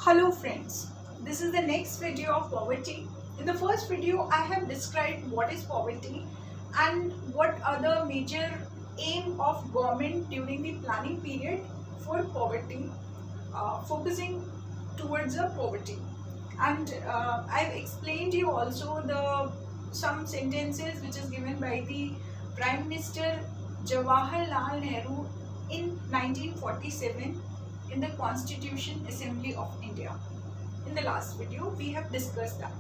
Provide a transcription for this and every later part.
Hello friends, this is the next video of poverty. In the first video, I have described what is poverty and what are the major aim of government during the planning period for poverty, focusing towards the poverty. And I've explained you also some sentences which is given by the Prime Minister Jawaharlal Nehru in 1947 in the Constitution Assembly of India. In the last video, we have discussed that.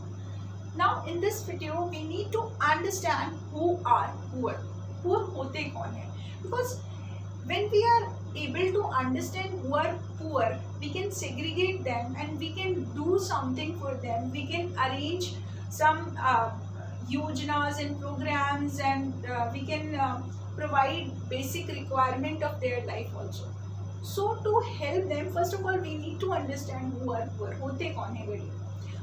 Now, in this video, we need to understand who are poor. Poor होते कौन है? Because when we are able to understand who are poor, we can segregate them and we can do something for them. We can arrange some yojanas and programs, and we can provide basic requirement of their life also. So to help them, first of all, we need to understand who are poor. होते कौन है गरीब?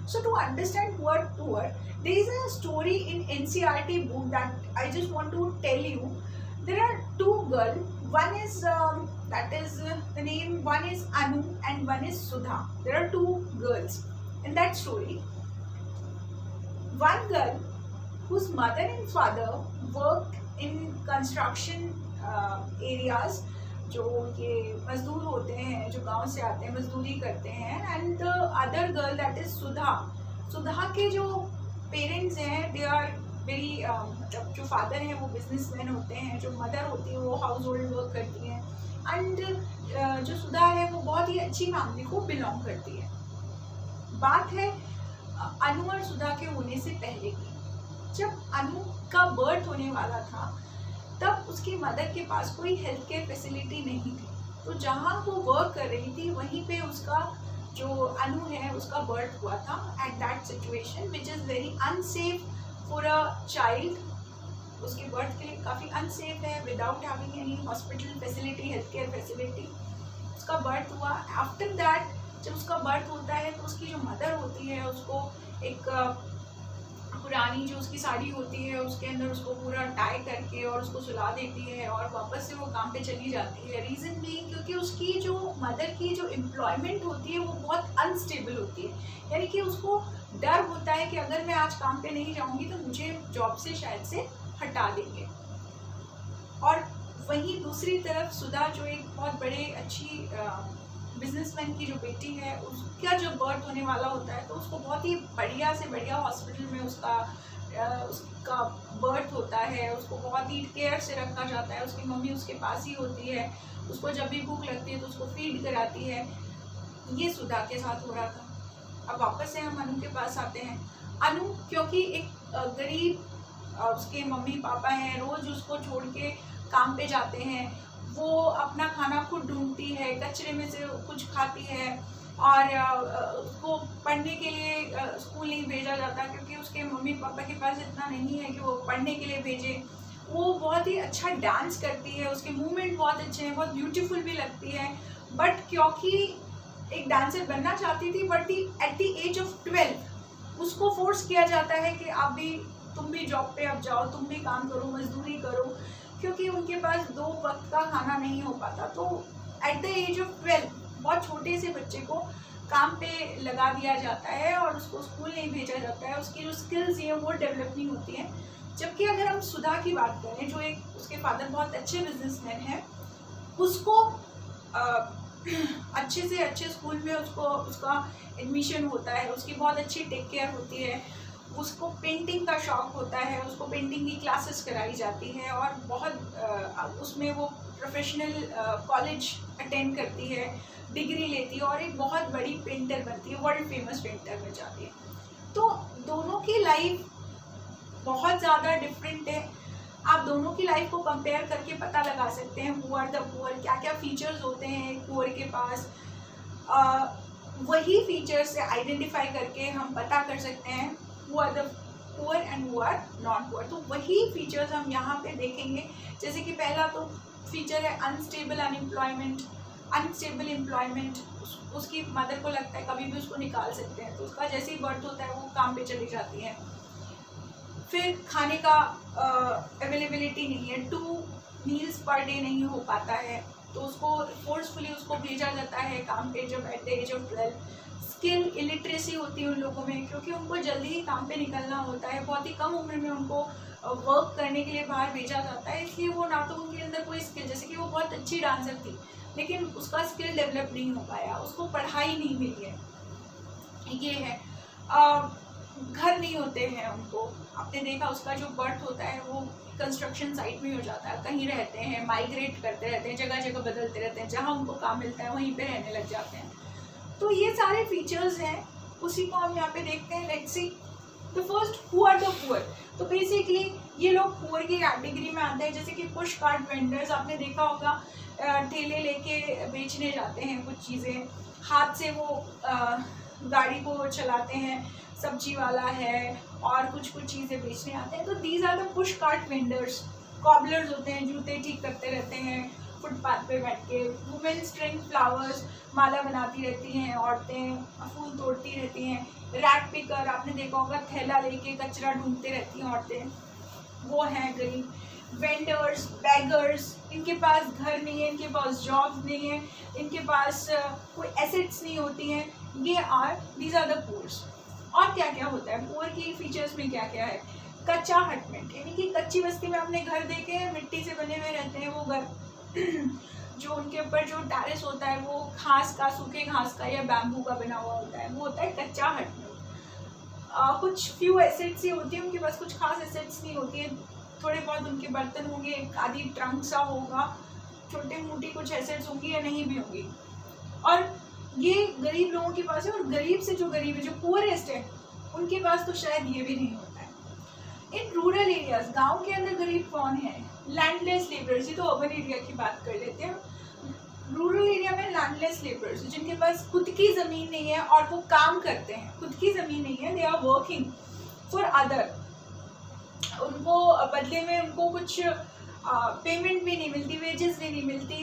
So to understand who are poor, there is a story in NCERT book that I just want to tell you. There are two girls. One is the name. One is Anu and one is Sudha. There are two girls in that story. One girl whose mother and father work in construction areas, जो ये मजदूर होते हैं, जो गांव से आते हैं, मजदूरी करते हैं. And the other girl that is Sudha के जो पेरेंट्स हैं, दे आर वेरी मतलब जो फादर हैं वो बिजनेसमैन होते हैं, जो मदर होती है वो हाउस होल्ड वर्क करती हैं. एंड जो सुधा है वो बहुत ही अच्छी फैमिली को बिलोंग करती है. बात है अनु और सुधा के होने से पहले की. जब अनु का बर्थ होने वाला था तब उसकी मदर के पास कोई हेल्थ केयर फैसिलिटी नहीं थी. तो जहाँ वो वर्क कर रही थी वहीं पे उसका जो अनु है उसका बर्थ हुआ था. At that situation which is very unsafe for a child. उसके बर्थ के लिए काफ़ी अनसेफ है, without having any hospital facility, health care facility. उसका बर्थ हुआ. आफ्टर दैट जब उसका बर्थ होता है तो उसकी जो मदर होती है उसको एक पुरानी जो उसकी साड़ी होती है उसके अंदर उसको पूरा टाई करके और उसको सुला देती है और वापस से वो काम पे चली जाती है. रीज़न भी क्योंकि उसकी जो मदर की जो एम्प्लॉयमेंट होती है वो बहुत अनस्टेबल होती है. यानी कि उसको डर होता है कि अगर मैं आज काम पे नहीं जाऊंगी तो मुझे जॉब से शायद से हटा देंगे. और वहीं दूसरी तरफ सुधा जो एक बहुत बड़े अच्छी बिजनेसमैन की जो बेटी है, उसका जब बर्थ होने वाला होता है तो उसको बहुत ही बढ़िया से बढ़िया हॉस्पिटल में उसका बर्थ होता है. उसको बहुत ही केयर से रखा जाता है. उसकी मम्मी उसके पास ही होती है. उसको जब भी भूख लगती है तो उसको फीड कराती है. ये सुधा के साथ हो रहा था. अब वापस से हम अनु के पास आते हैं. अनु क्योंकि एक गरीब उसके मम्मी पापा हैं, रोज़ उसको छोड़ के काम पे जाते हैं. वो अपना खाना खुद ढूंढती है, कचरे में से कुछ खाती है. और उसको पढ़ने के लिए स्कूल नहीं भेजा जाता क्योंकि उसके मम्मी पापा के पास इतना नहीं है कि वो पढ़ने के लिए भेजे. वो बहुत ही अच्छा डांस करती है, उसके मूवमेंट बहुत अच्छे हैं, बहुत ब्यूटीफुल भी लगती है. बट क्योंकि एक डांसर बनना चाहती थी, but at the age of 12 उसको फोर्स किया जाता है कि तुम भी जॉब पे अब जाओ, तुम भी काम करो, मजदूरी करो, क्योंकि उनके पास 2 वक्त का खाना नहीं हो पाता. तो एट द एज ऑफ 12 बहुत छोटे से बच्चे को काम पे लगा दिया जाता है और उसको स्कूल नहीं भेजा जाता है. उसकी जो स्किल्स हैं वो डेवलप नहीं होती हैं. जबकि अगर हम सुधा की बात करें, जो एक उसके फादर बहुत अच्छे बिजनेसमैन हैं, उसको अच्छे से अच्छे स्कूल में उसका एडमिशन होता है. उसकी बहुत अच्छी टेक केयर होती है. उसको पेंटिंग का शौक़ होता है. उसको पेंटिंग की क्लासेस कराई जाती है और बहुत उसमें वो प्रोफेशनल कॉलेज अटेंड करती है, डिग्री लेती है और एक बहुत बड़ी पेंटर बनती है, वर्ल्ड फेमस पेंटर बन जाती है. तो दोनों की लाइफ बहुत ज़्यादा डिफरेंट है. आप दोनों की लाइफ को कंपेयर करके पता लगा सकते हैं हु आर द पुअर, क्या क्या फीचर्स होते हैं एक पुअर के पास. वही फीचर्स से आइडेंटिफाई करके हम पता कर सकते हैं who are the poor and who are not poor. तो वही फीचर्स हम यहाँ पे देखेंगे. जैसे कि पहला तो फीचर है अनस्टेबल एम्प्लॉयमेंट. उसकी मदर को लगता है कभी भी उसको निकाल सकते हैं, तो उसका जैसे ही बर्थ होता है वो काम पे चली जाती है. फिर खाने का अवेलेबिलिटी नहीं है, 2 मील्स पर डे नहीं हो पाता है. तो उसको फोर्सफुली उसको भेजा जाता है काम पे जब at the age of 12। Skill illiteracy होती है उन लोगों में, क्योंकि उनको जल्दी ही काम पे निकलना होता है, बहुत ही कम उम्र में उनको वर्क करने के लिए बाहर भेजा जाता है, इसलिए वो ना तो उनके अंदर कोई स्किल, जैसे कि वो बहुत अच्छी डांसर थी लेकिन उसका स्किल डेवलप नहीं हो पाया, उसको पढ़ाई नहीं मिली है, ये है। घर नहीं होते हैं उनको, आपने देखा उसका जो बर्थ होता है वो कंस्ट्रक्शन साइट में हो जाता है, कहीं रहते हैं, माइग्रेट करते रहते हैं, जगह जगह बदलते रहते हैं, जहाँ उनको काम मिलता है वहीं पे रहने लग जाते हैं। तो ये सारे फीचर्स हैं, उसी को हम यहाँ पे देखते हैं। Let's see the first, who are the poor. तो बेसिकली ये लोग पुअर की कैटेगरी में आते हैं, जैसे कि पुश कार्ट वेंडर्स, आपने देखा होगा ठेले लेके बेचने जाते हैं कुछ चीज़ें, हाथ से वो गाड़ी को चलाते हैं, सब्जी वाला है और कुछ चीज़ें बेचने आते हैं, तो these are the push cart vendors. Cobblers होते हैं, जूते ठीक करते रहते हैं फुटपाथ पे बैठ के। वुमेन स्ट्रिंग फ्लावर्स, माला बनाती रहती हैं औरतें, फूल तोड़ती रहती हैं। रैट पिकर, आपने देखा होगा थैला लेके कचरा ढूंढते रहती हैं औरतें, वो हैं गरीब। वेंडर्स, बैगर्स, इनके पास घर नहीं है, इनके पास जॉब नहीं है, इनके पास कोई एसेट्स नहीं होती हैं, ये दीज आर द पुअर्स। और क्या क्या होता है पुअर की फीचर्स में, क्या क्या है? कच्चा हटमेंट, यानी कि कच्ची बस्ती में आपने घर देखे हैं, मिट्टी से बने हुए रहते हैं वो घर जो उनके ऊपर जो टेरेस होता है वो घास का, सूखे घास का या बैम्बू का बना हुआ होता है, वो होता है कच्चा हटमेंट। कुछ फ्यू एसेट्स ही होती है उनके पास, कुछ खास एसेट्स नहीं होती है, थोड़े बहुत उनके बर्तन होंगे, आदि ट्रंक सा होगा, छोटे मोटी कुछ एसेट्स होंगी या नहीं भी होंगी। और ये गरीब लोगों के पास है, और गरीब से जो गरीब है, जो पुअरेस्ट है, उनके पास तो शायद ये भी नहीं होता है। इन रूरल एरियाज, गांव के अंदर गरीब कौन है? Landless labourers. ये तो अर्बन एरिया की बात कर लेते हैं। रूरल एरिया में लैंडलेस लेबरर्स, जिनके पास खुद की ज़मीन नहीं है और वो काम करते हैं, खुद की ज़मीन नहीं है, they are working for other, उनको बदले में उनको कुछ पेमेंट भी नहीं मिलती, वेजेस भी नहीं मिलती,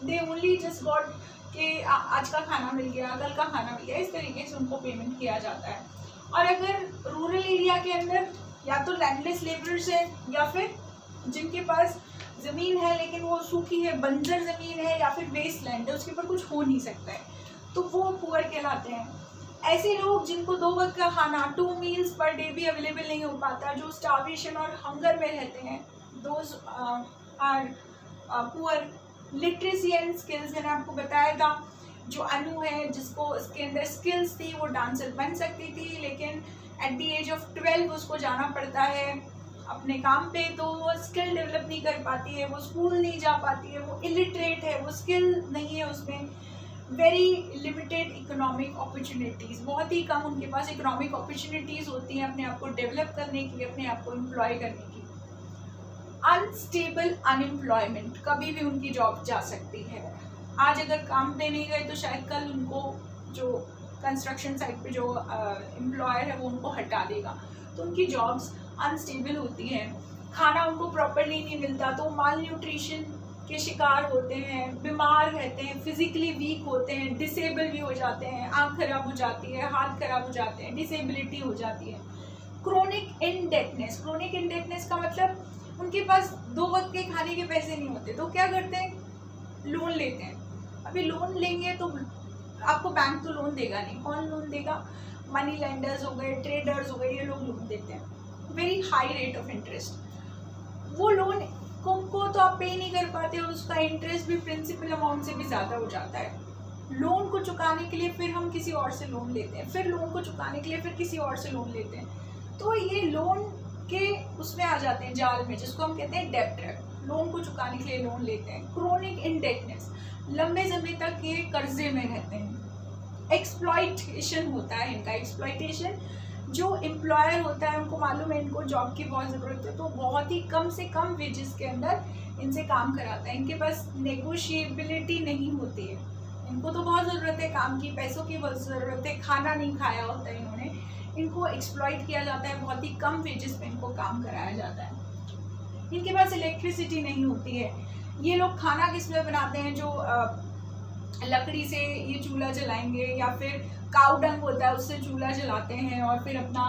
दे ओनली जस्ट गॉट कि आज का खाना मिल गया, कल का खाना मिल गया, इस तरीके से उनको पेमेंट किया जाता है। और अगर रूरल एरिया के अंदर या तो लैंडलेस लेबरर्स है, या फिर जिनके पास ज़मीन है लेकिन वो सूखी है, बंजर ज़मीन है, या फिर वेस्ट लैंड है, उसके ऊपर कुछ हो नहीं सकता है, तो वो पुअर कहलाते हैं। ऐसे लोग जिनको 2 वक्त का खाना, 2 मील्स पर डे भी अवेलेबल नहीं हो पाता, जो स्टार्वेशन और हंगर में रहते हैं, those are poor. Literacy and skills, मैंने आपको बताया था, जो अनु है जिसको इसके अंदर स्किल्स थी, वो डांसर बन सकती थी, लेकिन एट द एज ऑफ 12 उसको जाना पड़ता है अपने काम पे, तो वो स्किल डेवलप नहीं कर पाती है, वो स्कूल नहीं जा पाती है, वो इलिटरेट है, वो स्किल नहीं है उसमें। वेरी लिमिटेड इकोनॉमिक अपॉर्चुनिटीज़, बहुत ही कम उनके पास इकोनॉमिक अपॉर्चुनिटीज़ होती हैं अपने आप को डेवलप करने की, अपने आप को एम्प्लॉय करने की। अनस्टेबल अनएम्प्लॉयमेंट, कभी भी उनकी जॉब जा सकती है। आज अगर काम पे नहीं गए तो शायद कल उनको जो कंस्ट्रक्शन साइट पे जो एम्प्लॉयर है वो उनको हटा देगा, तो उनकी जॉब्स अनस्टेबल होती हैं। खाना उनको प्रॉपरली नहीं मिलता, तो माल न्यूट्रिशन के शिकार होते हैं, बीमार रहते हैं, फिजिकली वीक होते हैं, डिसेबल भी हो जाते हैं, आँख खराब हो जाती है, हाथ खराब हो जाते हैं, डिसेबिलिटी हो जाती है। क्रोनिक इनडेटनेस, क्रोनिक इनडेटनेस का मतलब उनके पास 2 वक्त के खाने के पैसे नहीं होते, तो क्या करते हैं? लोन लेते हैं। अभी लोन लेंगे तो आपको बैंक तो लोन देगा नहीं, कौन लोन देगा? मनी लेंडर्स हो गए, ट्रेडर्स हो गए, ये लोग लोन देते हैं, very high rate of interest. वो लोन को तो आप पे नहीं कर पाते, और उसका इंटरेस्ट भी प्रिंसिपल अमाउंट से भी ज़्यादा हो जाता है। लोन को चुकाने के लिए फिर हम किसी और से लोन लेते हैं, फिर लोन को चुकाने के लिए फिर किसी और से लोन लेते हैं, तो ये लोन के उसमें आ जाते हैं जाल में, जिसको हम कहते हैं डेब्ट ट्रैप। लोन को चुकाने के लिए लोन लेते हैं। क्रोनिक इनडेटनेस, लंबे समय तक ये कर्जे में रहते हैं। एक्सप्लॉइटेशन होता है इनका, एक्सप्लॉइटेशन, जो एम्प्लॉयर होता है उनको मालूम है इनको जॉब की बहुत ज़रूरत है, तो बहुत ही कम से कम वेजेस के अंदर इनसे काम कराता है। इनके पास नेगोशिएबिलिटी नहीं होती है, इनको तो बहुत ज़रूरत है काम की, पैसों की बहुत ज़रूरत है, खाना नहीं खाया होता है इन्होंने, इनको एक्सप्लॉइट किया जाता है, बहुत ही कम वेजेस पे इनको काम कराया जाता है। इनके पास इलेक्ट्रिसिटी नहीं होती है। ये लोग खाना किस में बनाते हैं? जो लकड़ी से ये चूल्हा जलाएंगे, या फिर काऊ डंग होता है उससे चूल्हा जलाते हैं और फिर अपना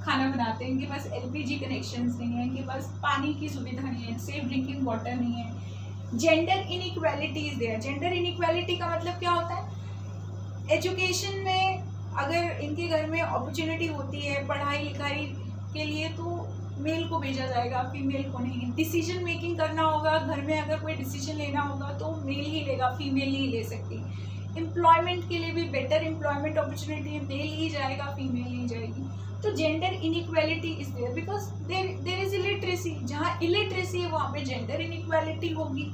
खाना बनाते हैं। इनके पास LPG कनेक्शंस नहीं है, इनके पास पानी की सुविधा नहीं है, सेफ ड्रिंकिंग वाटर नहीं है, gender inequality is there. Gender inequality का मतलब क्या होता है? एजुकेशन में अगर इनके घर में अपॉर्चुनिटी होती है पढ़ाई लिखाई के लिए तो मेल को भेजा जाएगा, फीमेल को नहीं। डिसीजन मेकिंग करना होगा घर में, अगर कोई डिसीजन लेना होगा तो मेल ही लेगा, फीमेल नहीं ले सकती। एम्प्लॉयमेंट के लिए भी बेटर एम्प्लॉयमेंट अपॉर्चुनिटी मेल ही जाएगा, फीमेल नहीं जाएगी। तो gender inequality is there because there is illiteracy. जहाँ इलिटरेसी है वहाँ पे जेंडर इनइक्वालिटी होगी।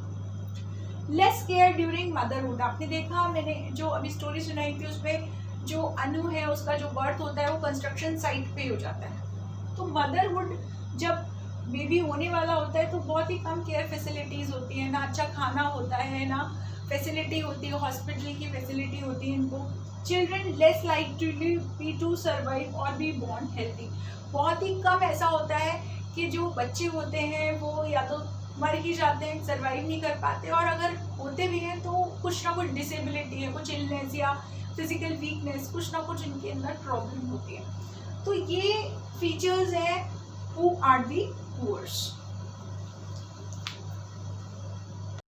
Less care during motherhood. आपने देखा, मैंने जो अभी स्टोरी सुनाई थी उसमें जो अनु है उसका जो बर्थ होता है वो कंस्ट्रक्शन साइट पे हो जाता है। तो मदरहुड जब बेबी होने वाला होता है तो बहुत ही कम केयर फैसिलिटीज़ होती है, ना अच्छा खाना होता है, ना फैसिलिटी होती है, हॉस्पिटल की फैसिलिटी होती है इनको। Children less likely to survive और बी बॉर्न हेल्थी। बहुत ही कम ऐसा होता है कि जो बच्चे होते हैं वो या तो मर ही जाते हैं, सर्वाइव नहीं कर पाते, और अगर होते भी हैं तो कुछ ना कुछ डिसेबिलिटी है, कुछ इलनेस या फिजिकल वीकनेस, कुछ ना कुछ इनके अंदर प्रॉब्लम होती है। तो ये फीचर्स हैं हु आर दी पुअर्स।